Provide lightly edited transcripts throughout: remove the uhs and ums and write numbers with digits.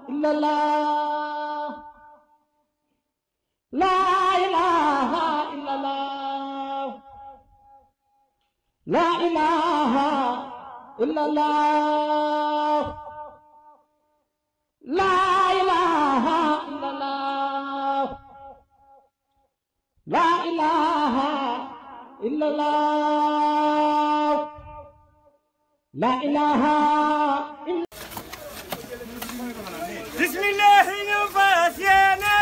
illallah, la ilaha illallah, la ilaha illallah, la ilaha illallah, la ilaha illallah, la ilaha illallah. Bismillah ñu fas yéene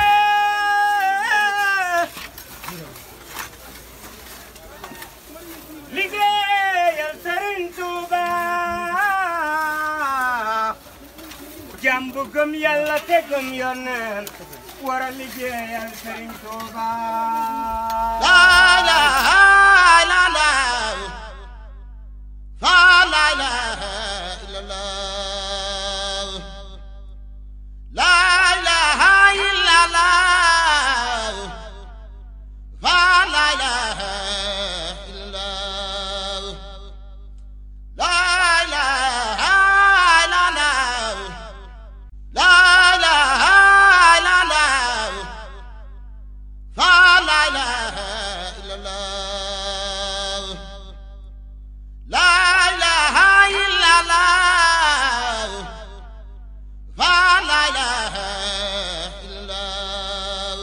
liggéeyal Serigne Touba jàmbu gëm Yàlla te gëm Yonent war a liggéeyal Serigne Touba la ilaha illallah fa la ilaha illallah la ilaha illallah fa la ilaha illallah la ilaha illallah la ilaha illallah fa la ilaha illallah la ilaha illallah fa la ilaha illallah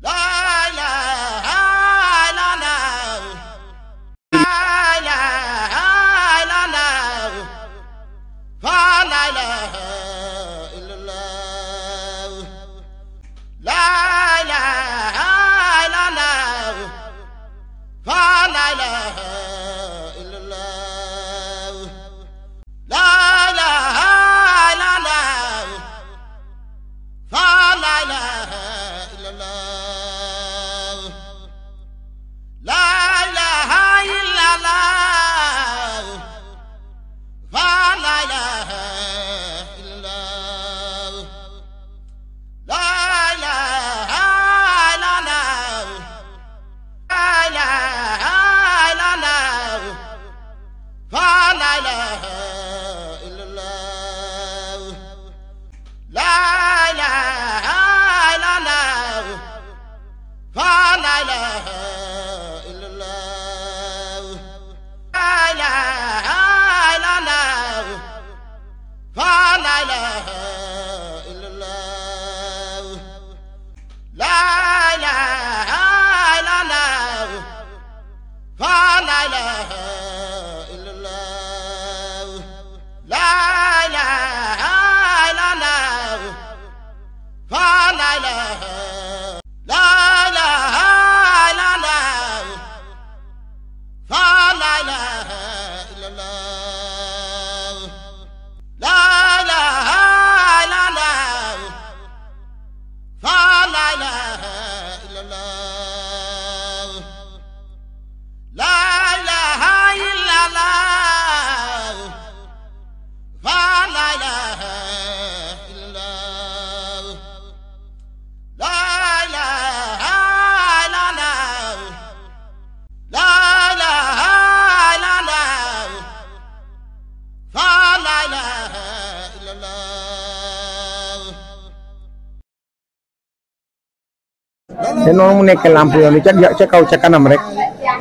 la ilaha illallah la ilaha illallah fa la ilaha illallah la ilaha illallah fa la ilaha illallah la ilaha illallah fa la ilaha illallah la ilaha illallah fa la ilaha illallah la ilaha illallah la ilaha illallah fa la ilaha illallah la ilaha illallah fa la ilaha illallah la ilaha illallah fa la ilaha illallah la ilaha illallah fa la ilaha illallah la ilaha illallah fa la ilaha la ilaha illallah fa la ilaha illallah la ilaha illallah fa la ilaha illallah la ilaha illallah fa la ilaha illallah la ilaha illallah la ilaha illallah fa la ilaha illallah. te noonu mu nekk lamp yoon ca kaw ca kanam rek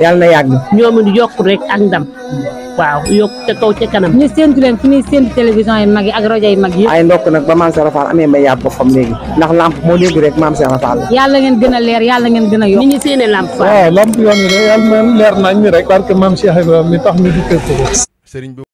yàlla na yàgg. ñoom it yokk rek ak ndam waaw yokk ca kaw ca kanam. ñu séntu leen fi ñuy séntu télévision yi mag yi ak rajo yi mag yi. ay ndokk nag ba maam Cheikh Fall amee mbay yàgg boppam léegi ndax lamp moo léegi rek maam Cheikh Fall. yàlla ngeen gën a leer yàlla ngeen gën a yokk. ni ñu séenee lamp fa. waaw lamp yoon wi de yàlla na leer nañ ñi rek parce que maam Cheikh Ibrahima mi tax ñu di ko.